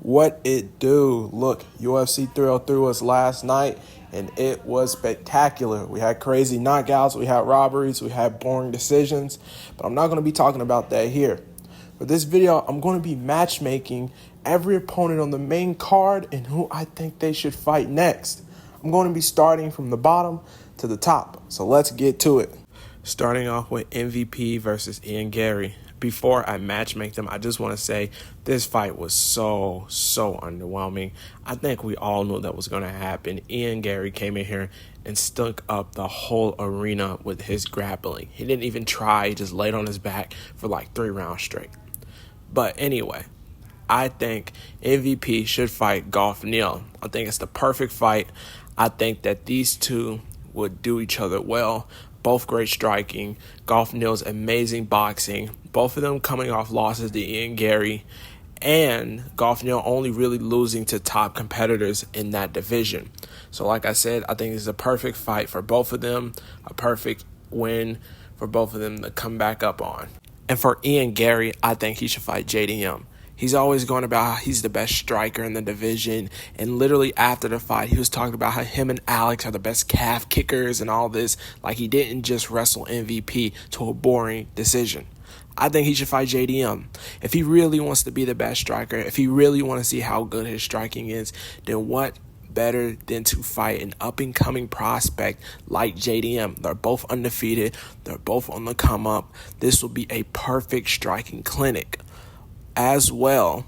What it do? Look, UFC 303 was last night, and it was spectacular. We had crazy knockouts, we had robberies, we had boring decisions, but I'm not going to be talking about that here. For this video, I'm going to be matchmaking every opponent on the main card and who I think they should fight next. I'm going to be starting from the bottom to the top, so let's get to it. Starting off with MVP versus Ian Garry. Before I matchmake them, I just want to say this fight was so underwhelming. I think we all knew that was going to happen. Ian Garry came in here and stuck up the whole arena with his grappling. He didn't even try. He just laid on his back for like 3 rounds straight. But anyway, I think MVP should fight Goff Neal. I think it's the perfect fight. I think that these two would do each other well. Both great striking. Goff Neal's amazing boxing. Both of them coming off losses to Ian Garry. And Goff Neal only really losing to top competitors in that division. So like I said, I think it's a perfect fight for both of them. A perfect win for both of them to come back up on. And for Ian Garry, I think he should fight JDM. He's always going about how he's the best striker in the division. And literally after the fight, he was talking about how him and Alex are the best calf kickers and all this. Like he didn't just wrestle MVP to a boring decision. I think he should fight JDM. If he really wants to be the best striker, if he really wants to see how good his striking is, then what better than to fight an up-and-coming prospect like JDM? They're both undefeated. They're both on the come-up. This will be a perfect striking clinic. As well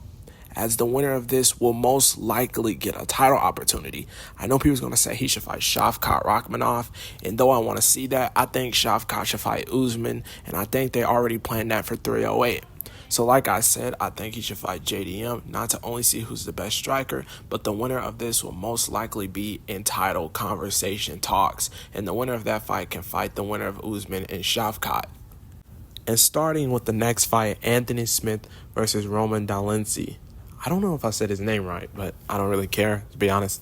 as the winner of this will most likely get a title opportunity. I know people's going to say he should fight Shavkat Rakhmonov, and though I want to see that, I think Shavkat should fight Usman, and I think they already planned that for 308. So like I said, I think he should fight JDM, not to only see who's the best striker, but the winner of this will most likely be in title conversation talks, and the winner of that fight can fight the winner of Usman and Shavkat. And starting with the next fight, Anthony Smith versus Roman Dely. I don't know if I said his name right, but I don't really care, to be honest.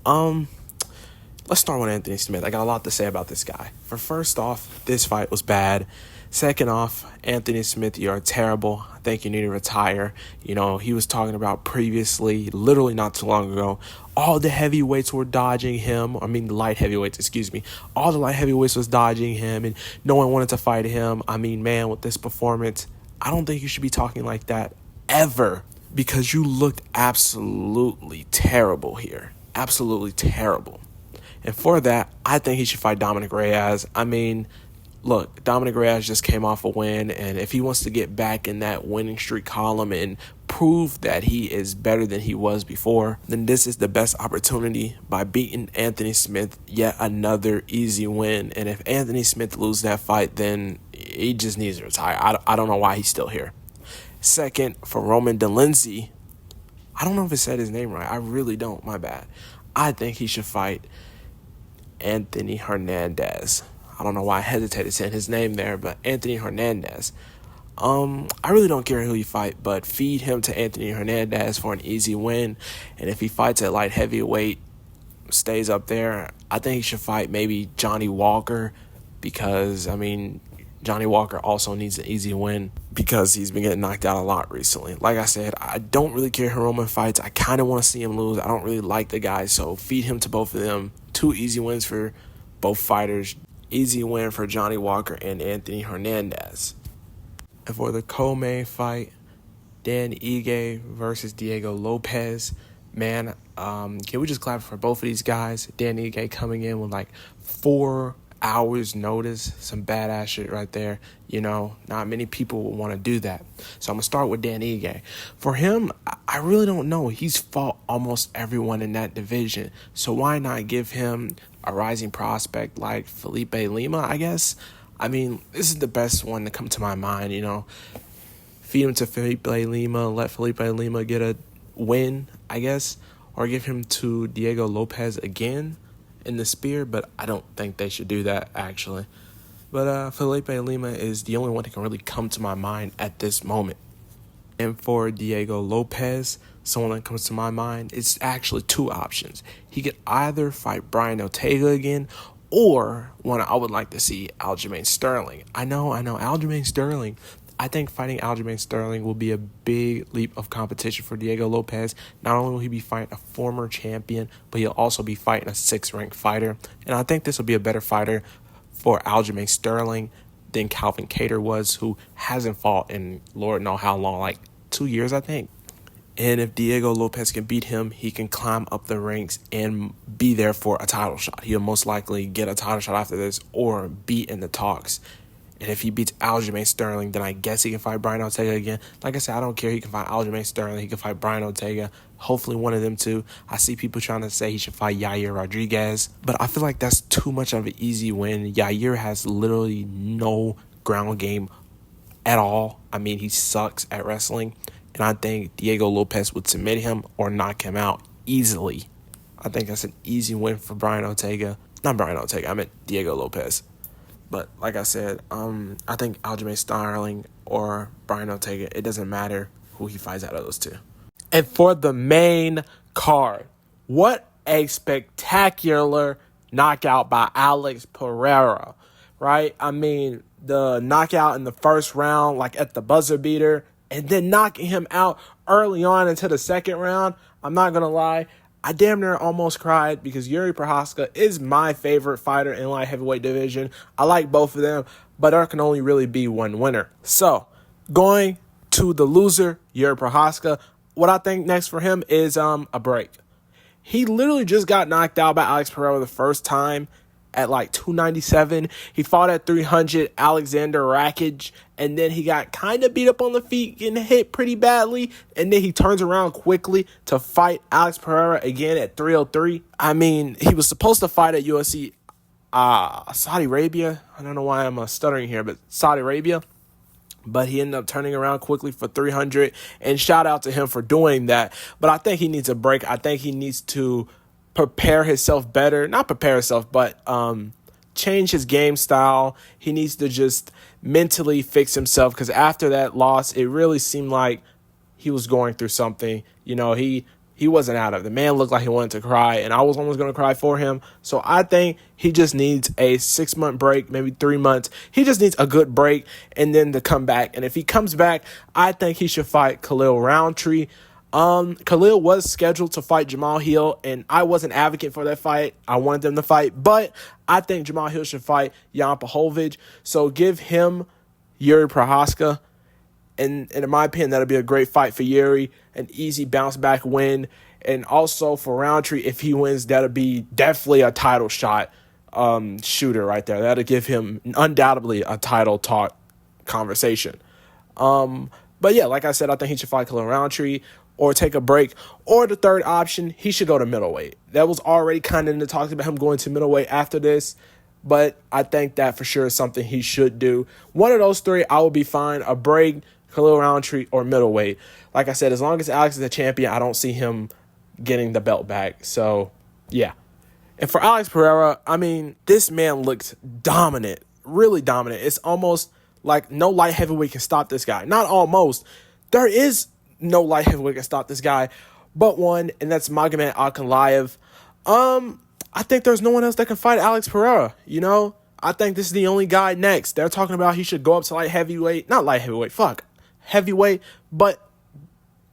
Let's start with Anthony Smith. I got a lot to say about this guy. For first off, this fight was bad. Second off, Anthony Smith, you're terrible. I think you need to retire. You know, he was talking about previously, literally not too long ago, all the heavyweights were dodging him. I mean, the light heavyweights, excuse me. All the light heavyweights was dodging him, and no one wanted to fight him. I mean, man, with this performance, I don't think you should be talking like that ever, because you looked absolutely terrible here. Absolutely terrible. And for that, I think he should fight Dominic Reyes. I mean, look, Dominic Reyes just came off a win, and if he wants to get back in that winning streak column and prove that he is better than he was before, then this is the best opportunity by beating Anthony Smith, yet another easy win. And if Anthony Smith loses that fight, then he just needs to retire. I don't know why he's still here. Second, for Roman Dely, I don't know if I said his name right. I really don't. My bad. I think he should fight Anthony Hernandez. I don't know why I hesitated saying his name there, but Anthony Hernandez. I really don't care who you fight, but feed him to Anthony Hernandez for an easy win. And if he fights at light heavyweight, stays up there, I think he should fight maybe Johnny Walker, because, I mean, Johnny Walker also needs an easy win because he's been getting knocked out a lot recently. Like I said, I don't really care who Roman fights. I kind of want to see him lose. I don't really like the guy, so feed him to both of them. 2 easy wins for both fighters. Easy win for Johnny Walker and Anthony Hernandez. And for the co-main fight, Dan Ige versus Diego Lopez. Man, can we just clap for both of these guys? Dan Ige coming in with like 4 hours notice. Some badass shit right there. You know, not many people will want to do that. So I'm going to start with Dan Ige. For him, I really don't know. He's fought almost everyone in that division. So why not give him a rising prospect like Felipe Lima, I guess? I mean, this is the best one to come to my mind, you know. Feed him to Felipe Lima, let Felipe Lima get a win, I guess. Or give him to Diego Lopez again in the spear, but I don't think they should do that, actually. But Felipe Lima is the only one that can really come to my mind at this moment. And for Diego Lopez, someone that comes to my mind, it's actually 2 options. He could either fight Brian Ortega again, or one I would like to see, Aljamain Sterling. I know, Aljamain Sterling. I think fighting Aljamain Sterling will be a big leap of competition for Diego Lopez. Not only will he be fighting a former champion, but he'll also be fighting a 6th-ranked fighter. And I think this will be a better fighter for Aljamain Sterling than Calvin Kattar was, who hasn't fought in Lord know how long, like 2 years, I think. And if Diego Lopez can beat him, he can climb up the ranks and be there for a title shot. He'll most likely get a title shot after this or be in the talks. And if he beats Aljamain Sterling, then I guess he can fight Brian Ortega again. Like I said, I don't care. He can fight Aljamain Sterling. He can fight Brian Ortega. Hopefully one of them two. I see people trying to say he should fight Yair Rodriguez. But I feel like that's too much of an easy win. Yair has literally no ground game at all. I mean, he sucks at wrestling. And I think Diego Lopez would submit him or knock him out easily. I think that's an easy win for Brian Ortega. Not Brian Ortega, I meant Diego Lopez. But like I said, I think Aljamain Sterling or Brian Ortega, it doesn't matter who he fights out of those two. And for the main card, what a spectacular knockout by Alex Pereira, right? I mean, the knockout in the first round, like at the buzzer beater, and then knocking him out early on into the second round. I'm not going to lie. I damn near almost cried because Jiri Prochazka is my favorite fighter in light heavyweight division. I like both of them, but there can only really be one winner. So, going to the loser, Jiri Prochazka, what I think next for him is a break. He literally just got knocked out by Alex Pereira the first time at like 297. He fought at 300, Alexander Rakic, and then he got kind of beat up on the feet, getting hit pretty badly, and then he turns around quickly to fight Alex Pereira again at 303. I mean, he was supposed to fight at UFC Saudi Arabia. I don't know why I'm stuttering here, but Saudi Arabia. But he ended up turning around quickly for 300, and shout out to him for doing that. But I think he needs a break. I think he needs to prepare himself better. Not prepare himself, but change his game style. He needs to just mentally fix himself, because after that loss, it really seemed like he was going through something. You know, he wasn't out of it. The man looked like he wanted to cry, and I was almost going to cry for him. So I think he just needs a 6-month break, maybe 3 months. He just needs a good break and then to come back. And if he comes back, I think he should fight Khalil Roundtree. Khalil was scheduled to fight Jamal Hill, and I was an advocate for that fight. I wanted them to fight, but I think Jamal Hill should fight Jan Blachowicz. So give him Jiri Prochazka, and in my opinion, that'll be a great fight for Jiri, an easy bounce-back win. And also for Roundtree, if he wins, that'll be definitely a title shot shooter right there. That'll give him undoubtedly a title talk conversation. But yeah, like I said, I think he should fight Khalil Roundtree or take a break. Or the third option, he should go to middleweight. That was already kind of in the talks about him going to middleweight after this. But I think that for sure is something he should do. One of those three, I will be fine. A break, Khalil Roundtree, or middleweight. Like I said, as long as Alex is a champion, I don't see him getting the belt back. So, yeah. And for Alex Pereira, I mean, this man looks dominant. Really dominant. It's almost like no light heavyweight can stop this guy. Not almost. There is no light heavyweight can stop this guy but one, and that's Magomed Ankalaev. I think there's no one else that can fight Alex Pereira, you know? I think this is the only guy next. They're talking about he should go up to light heavyweight. Not light heavyweight, heavyweight. But,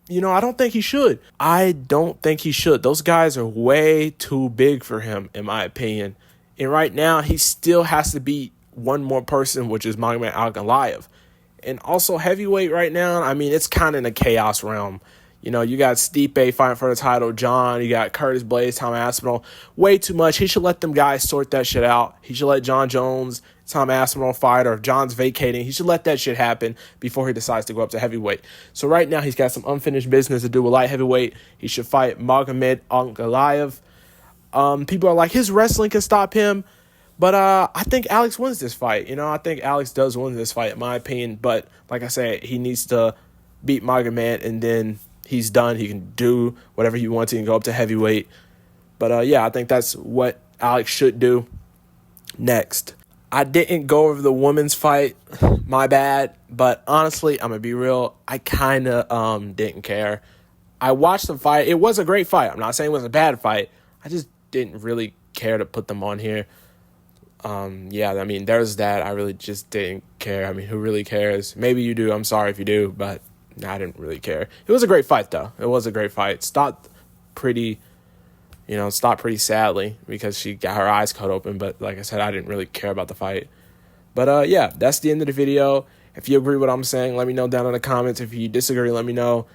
you know, I don't think he should. I don't think he should. Those guys are way too big for him, in my opinion. And right now, he still has to beat one more person, which is Magomed Ankalaev. And also heavyweight right now, I mean, it's kind of in a chaos realm. You know, you got Stipe fighting for the title, John, you got Curtis Blaydes, Tom Aspinall. Way too much. He should let them guys sort that shit out. He should let John Jones, Tom Aspinall fight, or if John's vacating, he should let that shit happen before he decides to go up to heavyweight. So right now, he's got some unfinished business to do with light heavyweight. He should fight Magomed Ankalaev. People are like, his wrestling can stop him. But I think Alex wins this fight. You know, I think Alex does win this fight, in my opinion. But like I said, he needs to beat Magomed, and then he's done. He can do whatever he wants. He can go up to heavyweight. But yeah, I think that's what Alex should do next. I didn't go over the women's fight. My bad. But honestly, I'm going to be real. I kind of didn't care. I watched the fight. It was a great fight. I'm not saying it was a bad fight. I just didn't really care to put them on here. Yeah, I mean, there's that. I really just didn't care. I mean, who really cares? Maybe you do. I'm sorry if you do, but I didn't really care. It was a great fight, though. It was a great fight. Stopped pretty sadly because she got her eyes cut open. But like I said, I didn't really care about the fight. But yeah, that's the end of the video. If you agree with what I'm saying, let me know down in the comments. If you disagree, let me know.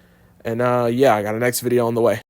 And yeah, I got a next video on the way.